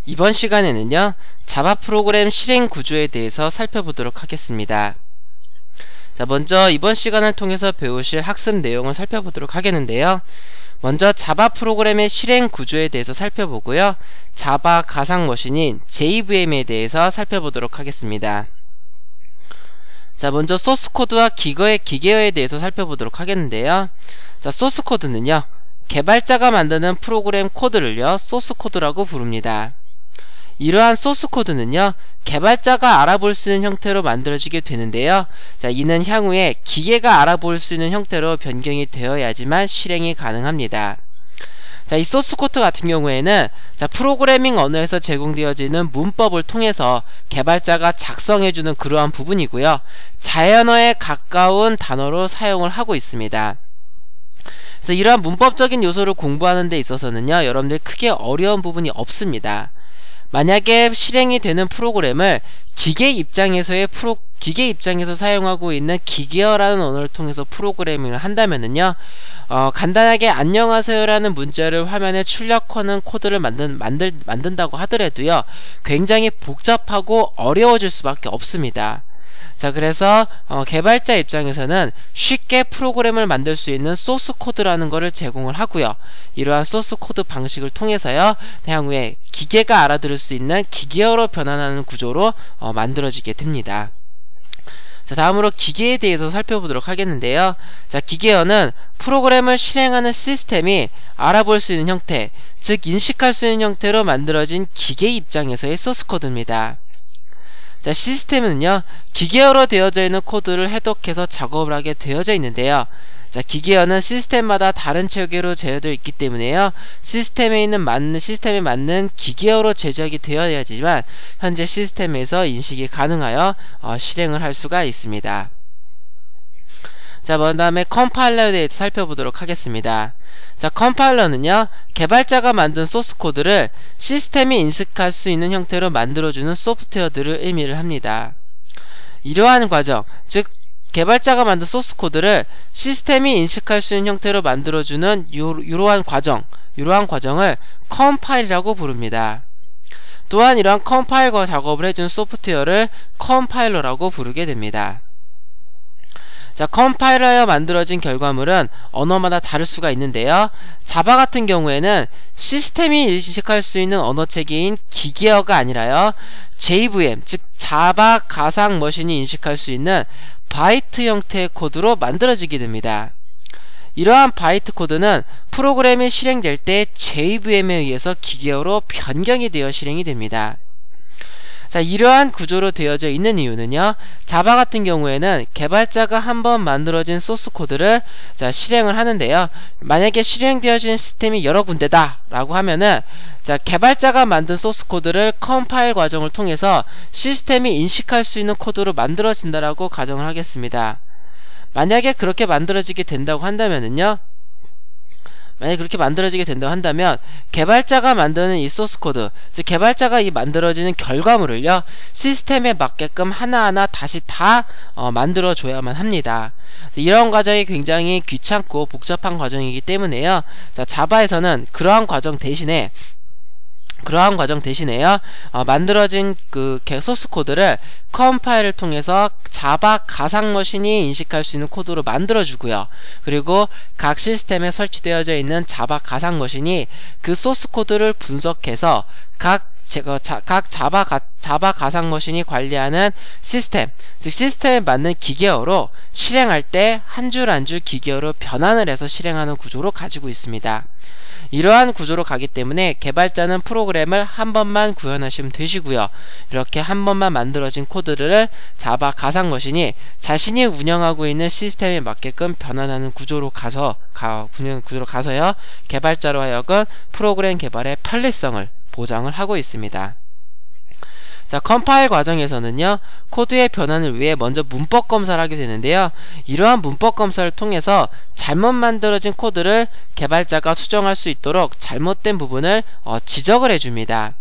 이번 시간에는요, 자바 프로그램 실행 구조에 대해서 살펴보도록 하겠습니다. 자, 먼저 이번 시간을 통해서 배우실 학습 내용을 살펴보도록 하겠는데요. 먼저 자바 프로그램의 실행 구조에 대해서 살펴보고요. 자바 가상 머신인 JVM에 대해서 살펴보도록 하겠습니다. 자, 먼저 소스 코드와 기계어에 대해서 살펴보도록 하겠는데요. 자, 소스 코드는요, 개발자가 만드는 프로그램 코드를요, 소스 코드라고 부릅니다. 이러한 소스 코드는요, 개발자가 알아볼 수 있는 형태로 만들어지게 되는데요. 자, 이는 향후에 기계가 알아볼 수 있는 형태로 변경이 되어야지만 실행이 가능합니다. 자, 이 소스 코드 같은 경우에는 자, 프로그래밍 언어에서 제공되어지는 문법을 통해서 개발자가 작성해주는 그러한 부분이고요. 자연어에 가까운 단어로 사용을 하고 있습니다. 그래서 이러한 문법적인 요소를 공부하는 데 있어서는요, 여러분들 크게 어려운 부분이 없습니다. 만약에 실행이 되는 프로그램을 기계 입장에서 사용하고 있는 기계어라는 언어를 통해서 프로그래밍을 한다면은요, 간단하게 안녕하세요라는 문자를 화면에 출력하는 코드를 만든다고 하더라도요, 굉장히 복잡하고 어려워질 수밖에 없습니다. 자, 그래서 개발자 입장에서는 쉽게 프로그램을 만들 수 있는 소스 코드라는 것을 제공을 하고요. 이러한 소스 코드 방식을 통해서요, 향후에 기계가 알아들을 수 있는 기계어로 변환하는 구조로 만들어지게 됩니다. 자, 다음으로 기계에 대해서 살펴보도록 하겠는데요. 자, 기계어는 프로그램을 실행하는 시스템이 알아볼 수 있는 형태, 즉 인식할 수 있는 형태로 만들어진 기계 입장에서의 소스 코드입니다. 자, 시스템은요, 기계어로 되어져 있는 코드를 해독해서 작업을 하게 되어져 있는데요. 자, 기계어는 시스템마다 다른 체계로 제어되어 있기 때문에요, 시스템에 맞는 기계어로 제작이 되어야지만 현재 시스템에서 인식이 가능하여 실행을 할 수가 있습니다. 자, 그 다음에 컴파일러에 대해서 살펴보도록 하겠습니다. 자, 컴파일러는요, 개발자가 만든 소스 코드를 시스템이 인식할 수 있는 형태로 만들어주는 소프트웨어들을 의미를 합니다. 이러한 과정, 즉 개발자가 만든 소스 코드를 시스템이 인식할 수 있는 형태로 만들어주는 이러한 과정을 컴파일이라고 부릅니다. 또한 이러한 컴파일 작업을 해주는 소프트웨어를 컴파일러라고 부르게 됩니다. 자, 컴파일러에 만들어진 결과물은 언어마다 다를 수가 있는데요. 자바 같은 경우에는 시스템이 인식할 수 있는 언어 체계인 기계어가 아니라요, JVM, 즉 자바 가상 머신이 인식할 수 있는 바이트 형태의 코드로 만들어지게 됩니다. 이러한 바이트 코드는 프로그램이 실행될 때 JVM에 의해서 기계어로 변경이 되어 실행이 됩니다. 자, 이러한 구조로 되어져 있는 이유는요, 자바 같은 경우에는 개발자가 한번 만들어진 소스 코드를 실행을 하는데요, 만약에 실행되어진 시스템이 여러 군데다 라고 하면은, 자, 개발자가 만든 소스 코드를 컴파일 과정을 통해서 시스템이 인식할 수 있는 코드로 만들어진다라고 가정을 하겠습니다. 만약에 그렇게 만들어지게 된다고 한다면은요, 개발자가 만드는 이 소스 코드, 즉 개발자가 이 만들어지는 결과물을요, 시스템에 맞게끔 하나하나 다시 다 만들어줘야만 합니다. 이런 과정이 굉장히 귀찮고 복잡한 과정이기 때문에요, 자, 자바에서는 그러한 과정 대신에요, 만들어진 그 소스 코드를 컴파일을 통해서 자바 가상 머신이 인식할 수 있는 코드로 만들어주고요. 그리고 각 시스템에 설치되어져 있는 자바 가상 머신이 그 소스 코드를 분석해서 각 자바 가상 머신이 관리하는 시스템, 즉 시스템에 맞는 기계어로 실행할 때 한 줄 한 줄 기계어로 변환을 해서 실행하는 구조로 가지고 있습니다. 이러한 구조로 가기 때문에 개발자는 프로그램을 한 번만 구현하시면 되시고요. 이렇게 한 번만 만들어진 코드를 자바 가상 머신이 자신이 운영하고 있는 시스템에 맞게끔 변환하는 구조로 가서요, 개발자로 하여금 프로그램 개발의 편리성을 보장을 하고 있습니다. 자, 컴파일 과정에서는요, 코드의 변환을 위해 먼저 문법 검사를 하게 되는데요, 이러한 문법 검사를 통해서 잘못 만들어진 코드를 개발자가 수정할 수 있도록 잘못된 부분을 지적을 해줍니다.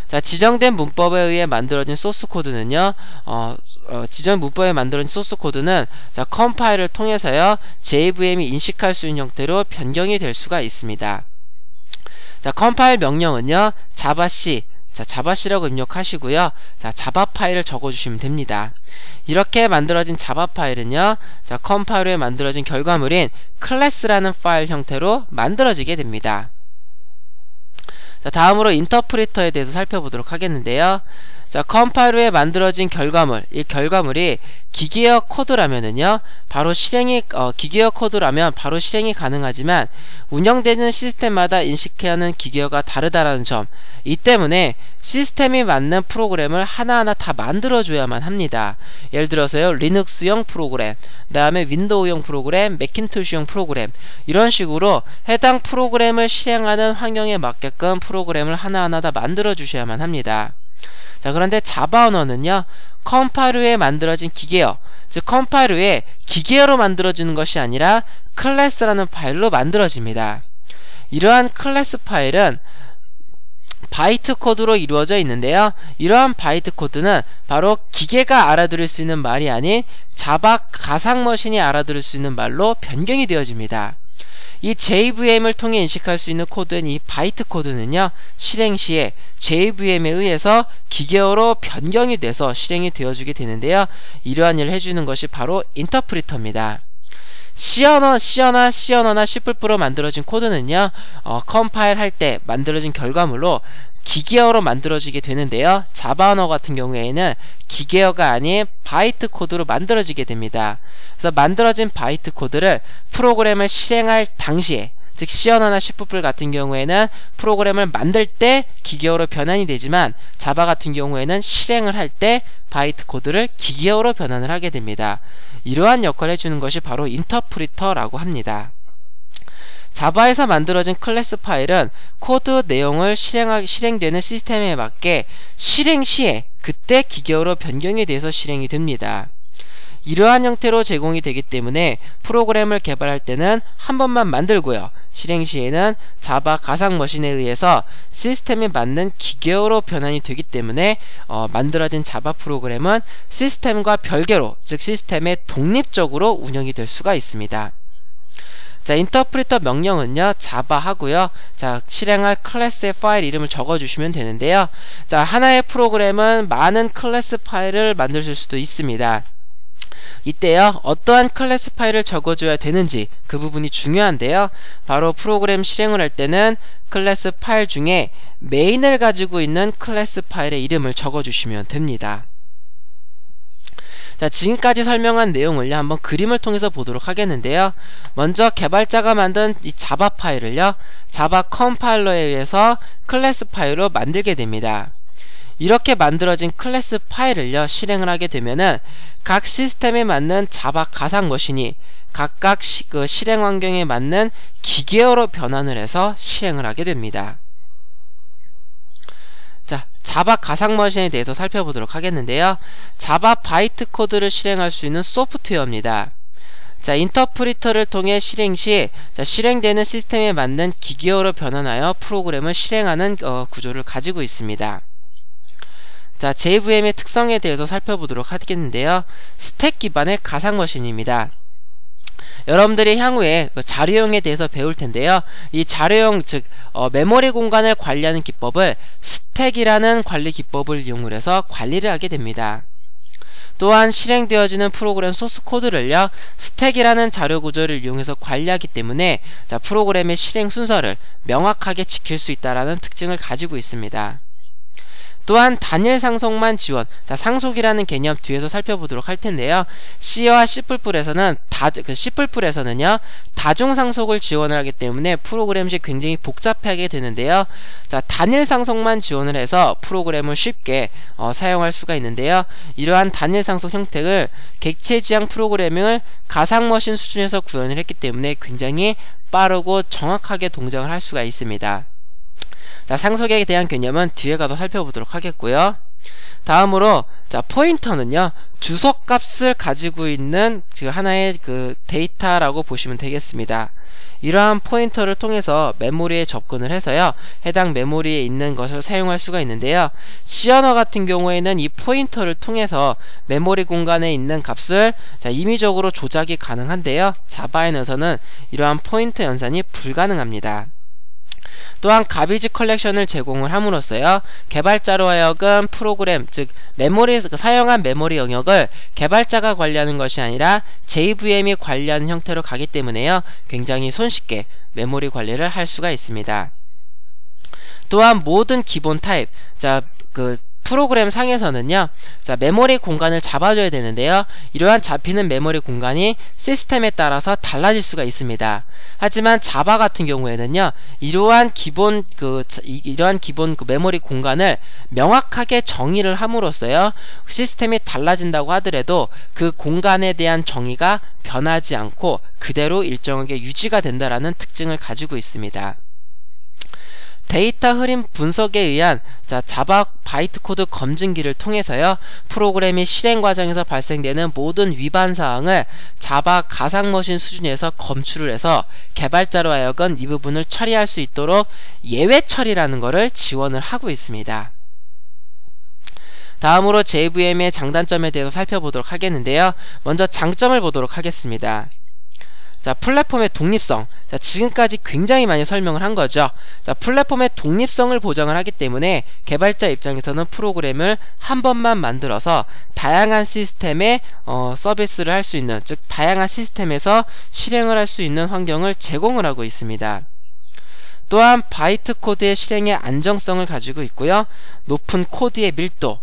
자, 지정된 문법에 의해 만들어진 소스 코드는요, 자, 컴파일을 통해서요, JVM이 인식할 수 있는 형태로 변경이 될 수가 있습니다. 자, 컴파일 명령은요, 자바 C, 자, 자바C라고 입력하시고요. 자, 자바 파일을 적어주시면 됩니다. 이렇게 만들어진 자바 파일은요, 자, 컴파일 후에 만들어진 결과물인 클래스라는 파일 형태로 만들어지게 됩니다. 자, 다음으로 인터프리터에 대해서 살펴보도록 하겠는데요. 자, 컴파일 후에 만들어진 결과물, 이 결과물이 기계어 코드라면은요, 바로 기계어 코드라면 바로 실행이 가능하지만 운영되는 시스템마다 인식해야 하는 기계어가 다르다라는 점, 이 때문에 시스템이 맞는 프로그램을 하나하나 다 만들어줘야만 합니다. 예를 들어서요, 리눅스용 프로그램, 그 다음에 윈도우용 프로그램, 매킨토시용 프로그램, 이런 식으로 해당 프로그램을 실행하는 환경에 맞게끔 프로그램을 하나하나 다 만들어주셔야만 합니다. 자, 그런데 자바 언어는요, 컴파일 후에 만들어진 기계어, 즉 컴파일 후에 기계어로 만들어지는 것이 아니라 클래스라는 파일로 만들어집니다. 이러한 클래스 파일은 바이트 코드로 이루어져 있는데요. 이러한 바이트 코드는 바로 기계가 알아들을 수 있는 말이 아닌 자바 가상머신이 알아들을 수 있는 말로 변경이 되어집니다. 이 JVM을 통해 인식할 수 있는 코드인 이 바이트 코드는요, 실행 시에 JVM에 의해서 기계어로 변경이 돼서 실행이 되어주게 되는데요. 이러한 일을 해주는 것이 바로 인터프리터입니다. C언어나 C++로 만들어진 코드는요, 컴파일 할 때 만들어진 결과물로 기계어로 만들어지게 되는데요. 자바 언어 같은 경우에는 기계어가 아닌 바이트 코드로 만들어지게 됩니다. 그래서 만들어진 바이트 코드를 프로그램을 실행할 당시에, 즉 C언어나 C++ 같은 경우에는 프로그램을 만들 때 기계어로 변환이 되지만 자바 같은 경우에는 실행을 할 때 바이트 코드를 기계어로 변환을 하게 됩니다. 이러한 역할을 해주는 것이 바로 인터프리터라고 합니다. 자바에서 만들어진 클래스 파일은 코드 내용을 실행되는 시스템에 맞게 실행 시에 그때 기계어로 변경이 돼서 실행이 됩니다. 이러한 형태로 제공이 되기 때문에 프로그램을 개발할 때는 한 번만 만들고요. 실행 시에는 자바 가상머신에 의해서 시스템에 맞는 기계어로 변환이 되기 때문에 만들어진 자바 프로그램은 시스템과 별개로, 즉 시스템에 독립적으로 운영이 될 수가 있습니다. 자, 인터프리터 명령은요, 자바 하고요. 자, 실행할 클래스의 파일 이름을 적어주시면 되는데요. 자, 하나의 프로그램은 많은 클래스 파일을 만들 수도 있습니다. 이때요, 어떠한 클래스 파일을 적어줘야 되는지 그 부분이 중요한데요. 바로 프로그램 실행을 할 때는 클래스 파일 중에 메인을 가지고 있는 클래스 파일의 이름을 적어주시면 됩니다. 자, 지금까지 설명한 내용을요, 한번 그림을 통해서 보도록 하겠는데요. 먼저 개발자가 만든 이 자바 파일을요, 자바 컴파일러에 의해서 클래스 파일로 만들게 됩니다. 이렇게 만들어진 클래스 파일을요, 실행을 하게 되면은 각 시스템에 맞는 자바 가상머신이 각각 그 실행 환경에 맞는 기계어로 변환을 해서 실행을 하게 됩니다. 자, 자바 가상머신에 대해서 살펴보도록 하겠는데요. 자바 바이트 코드를 실행할 수 있는 소프트웨어입니다. 자, 인터프리터를 통해 실행 시 실행되는 시스템에 맞는 기계어로 변환하여 프로그램을 실행하는 구조를 가지고 있습니다. 자, JVM의 특성에 대해서 살펴보도록 하겠는데요. 스택 기반의 가상머신입니다. 여러분들이 향후에 자료용에 대해서 배울 텐데요. 이 자료용, 즉 메모리 공간을 관리하는 기법을 스택이라는 관리 기법을 이용해서 관리를 하게 됩니다. 또한 실행되어지는 프로그램 소스 코드를요, 스택이라는 자료 구조를 이용해서 관리하기 때문에 자, 프로그램의 실행 순서를 명확하게 지킬 수 있다는 특징을 가지고 있습니다. 또한 단일 상속만 지원, 자, 상속이라는 개념 뒤에서 살펴보도록 할 텐데요. C와 C++에서는요, 다중 상속을 지원을 하기 때문에 프로그램이 굉장히 복잡하게 되는데요. 자, 단일 상속만 지원을 해서 프로그램을 쉽게 사용할 수가 있는데요. 이러한 단일 상속 형태를 객체 지향 프로그래밍을 가상머신 수준에서 구현을 했기 때문에 굉장히 빠르고 정확하게 동작을 할 수가 있습니다. 자, 상속에 대한 개념은 뒤에 가서 살펴보도록 하겠고요. 다음으로 자, 포인터는요, 주소값을 가지고 있는 하나의 그 데이터라고 보시면 되겠습니다. 이러한 포인터를 통해서 메모리에 접근을 해서요, 해당 메모리에 있는 것을 사용할 수가 있는데요. C언어 같은 경우에는 이 포인터를 통해서 메모리 공간에 있는 값을 자, 임의적으로 조작이 가능한데요. 자바에서는 이러한 포인터 연산이 불가능합니다. 또한 가비지 컬렉션을 제공을 함으로써요, 개발자로 하여금 프로그램, 즉 사용한 메모리 영역을 개발자가 관리하는 것이 아니라 JVM이 관리하는 형태로 가기 때문에요, 굉장히 손쉽게 메모리 관리를 할 수가 있습니다. 또한 모든 기본 타입, 프로그램 상에서는요, 메모리 공간을 잡아줘야 되는데요, 이러한 잡히는 메모리 공간이 시스템에 따라서 달라질 수가 있습니다. 하지만 자바 같은 경우에는요, 이러한 기본 메모리 공간을 명확하게 정의를 함으로써요, 시스템이 달라진다고 하더라도 그 공간에 대한 정의가 변하지 않고 그대로 일정하게 유지가 된다라는 특징을 가지고 있습니다. 데이터 흐림 분석에 의한 자바 바이트 코드 검증기를 통해서요, 프로그램이 실행 과정에서 발생되는 모든 위반 사항을 자바 가상머신 수준에서 검출을 해서 개발자로 하여금 이 부분을 처리할 수 있도록 예외 처리라는 것을 지원을 하고 있습니다. 다음으로 JVM의 장단점에 대해서 살펴보도록 하겠는데요, 먼저 장점을 보도록 하겠습니다. 플랫폼의 독립성. 지금까지 굉장히 많이 설명을 한 거죠. 플랫폼의 독립성을 보장을 하기 때문에 개발자 입장에서는 프로그램을 한 번만 만들어서 다양한 시스템에 서비스를 할 수 있는, 즉 다양한 시스템에서 실행을 할 수 있는 환경을 제공을 하고 있습니다. 또한 바이트 코드의 실행의 안정성을 가지고 있고요, 높은 코드의 밀도,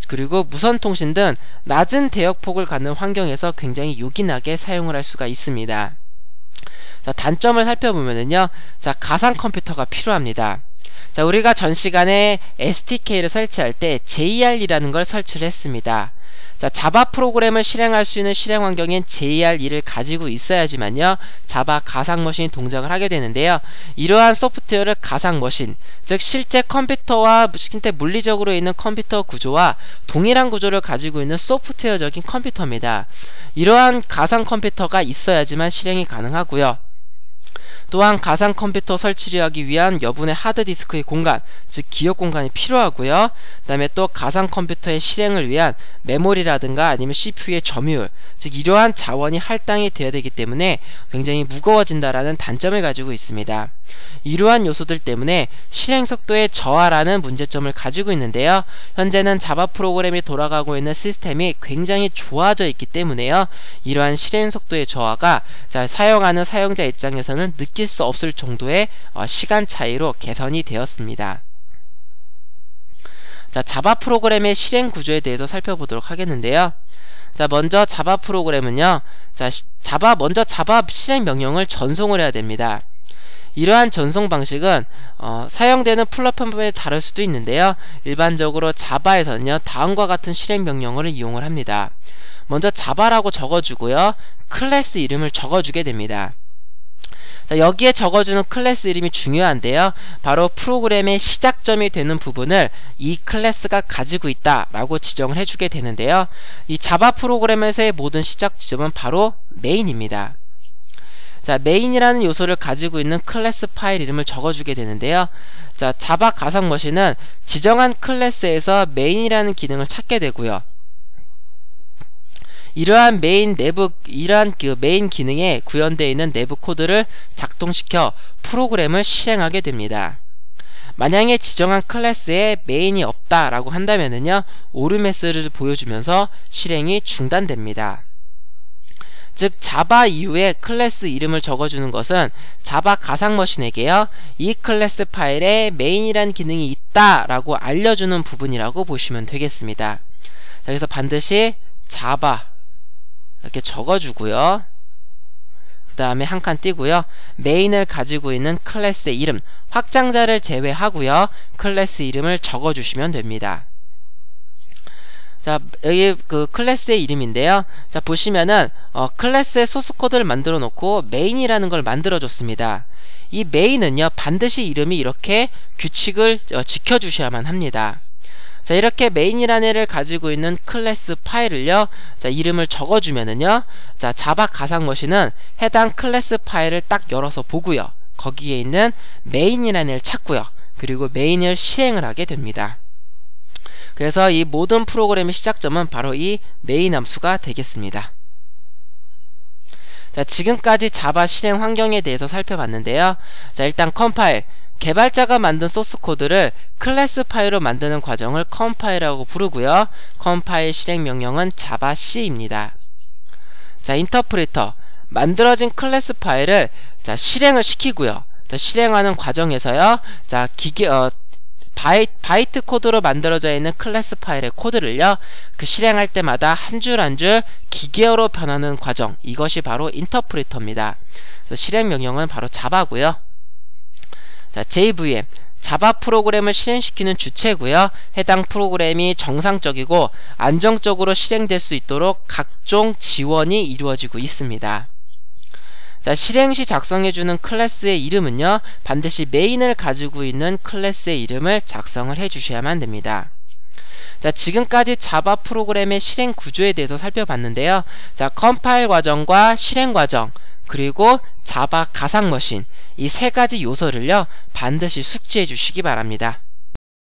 그리고 무선 통신 등 낮은 대역폭을 갖는 환경에서 굉장히 요긴하게 사용을 할 수가 있습니다. 단점을 살펴보면은요, 가상 컴퓨터가 필요합니다. 우리가 전 시간에 SDK를 설치할 때 JR이라는 걸 설치를 했습니다. 자바 프로그램을 실행할 수 있는 실행 환경인 JR2를 가지고 있어야지만요, 자바 가상머신이 동작을 하게 되는데요, 이러한 소프트웨어를 가상머신, 즉 실제 컴퓨터와 실제 물리적으로 있는 컴퓨터 구조와 동일한 구조를 가지고 있는 소프트웨어적인 컴퓨터입니다. 이러한 가상 컴퓨터가 있어야지만 실행이 가능하고요, 또한 가상 컴퓨터 설치를 하기 위한 여분의 하드디스크의 공간, 즉 기억 공간이 필요하고요, 그 다음에 또 가상 컴퓨터의 실행을 위한 메모리라든가 아니면 CPU의 점유율, 즉 이러한 자원이 할당이 되어야 되기 때문에 굉장히 무거워진다라는 단점을 가지고 있습니다. 이러한 요소들 때문에 실행 속도의 저하라는 문제점을 가지고 있는데요, 현재는 자바 프로그램이 돌아가고 있는 시스템이 굉장히 좋아져 있기 때문에요, 이러한 실행 속도의 저하가 사용하는 사용자 입장에서는 느낄 수 없을 정도의 시간 차이로 개선이 되었습니다. 자바 프로그램의 실행 구조에 대해서 살펴보도록 하겠는데요, 먼저 자바 프로그램은요, 먼저 자바 실행 명령을 전송을 해야 됩니다. 이러한 전송 방식은 사용되는 플랫폼에 다를 수도 있는데요, 일반적으로 자바에서는요, 다음과 같은 실행 명령어를 이용을 합니다. 먼저 자바라고 적어주고요, 클래스 이름을 적어주게 됩니다. 여기에 적어주는 클래스 이름이 중요한데요, 바로 프로그램의 시작점이 되는 부분을 이 클래스가 가지고 있다 라고 지정을 해주게 되는데요, 이 자바 프로그램에서의 모든 시작 지점은 바로 메인입니다. 메인이라는 요소를 가지고 있는 클래스 파일 이름을 적어주게 되는데요, 자바 가상머신은 지정한 클래스에서 메인이라는 기능을 찾게 되고요, 이러한 메인 기능에 구현되어 있는 내부 코드를 작동시켜 프로그램을 실행하게 됩니다. 만약에 지정한 클래스에 메인이 없다라고 한다면은요, 오류 메시지를 보여주면서 실행이 중단됩니다. 즉 자바 이후에 클래스 이름을 적어주는 것은 자바 가상머신에게요, 이 클래스 파일에 메인이라는 기능이 있다라고 알려주는 부분이라고 보시면 되겠습니다. 여기서 반드시 자바 이렇게 적어주고요, 그 다음에 한 칸 띄고요, 메인을 가지고 있는 클래스의 이름, 확장자를 제외하고요, 클래스 이름을 적어주시면 됩니다. 여기 클래스의 이름인데요, 보시면은 클래스의 소스코드를 만들어 놓고 메인이라는 걸 만들어 줬습니다. 이 메인은요, 반드시 이름이 이렇게 규칙을 지켜주셔야만 합니다. 이렇게 메인이라는 애를 가지고 있는 클래스 파일을요, 이름을 적어주면은요, 자바 가상머신은 해당 클래스 파일을 딱 열어서 보고요, 거기에 있는 메인이라는 애를 찾고요, 그리고 메인을 실행을 하게 됩니다. 그래서 이 모든 프로그램의 시작점은 바로 이 메인 함수가 되겠습니다. 지금까지 자바 실행 환경에 대해서 살펴봤는데요, 일단 컴파일, 개발자가 만든 소스 코드를 클래스 파일로 만드는 과정을 컴파일이라고 부르고요. 컴파일 실행 명령은 자바C입니다. 자, 인터프리터. 만들어진 클래스 파일을 자, 실행을 시키고요. 자, 실행하는 과정에서요. 자, 바이트 코드로 만들어져 있는 클래스 파일의 코드를요. 그 실행할 때마다 한 줄 한 줄 기계어로 변하는 과정. 이것이 바로 인터프리터입니다. 그래서 실행 명령은 바로 자바고요. 자, JVM. 자바 프로그램을 실행시키는 주체고요. 해당 프로그램이 정상적이고 안정적으로 실행될 수 있도록 각종 지원이 이루어지고 있습니다. 자, 실행 시 작성해주는 클래스의 이름은요, 반드시 메인을 가지고 있는 클래스의 이름을 작성을 해주셔야만 됩니다. 자, 지금까지 자바 프로그램의 실행 구조에 대해서 살펴봤는데요. 자, 컴파일 과정과 실행 과정, 그리고 자바 가상 머신, 이 세 가지 요소를요, 반드시 숙지해 주시기 바랍니다.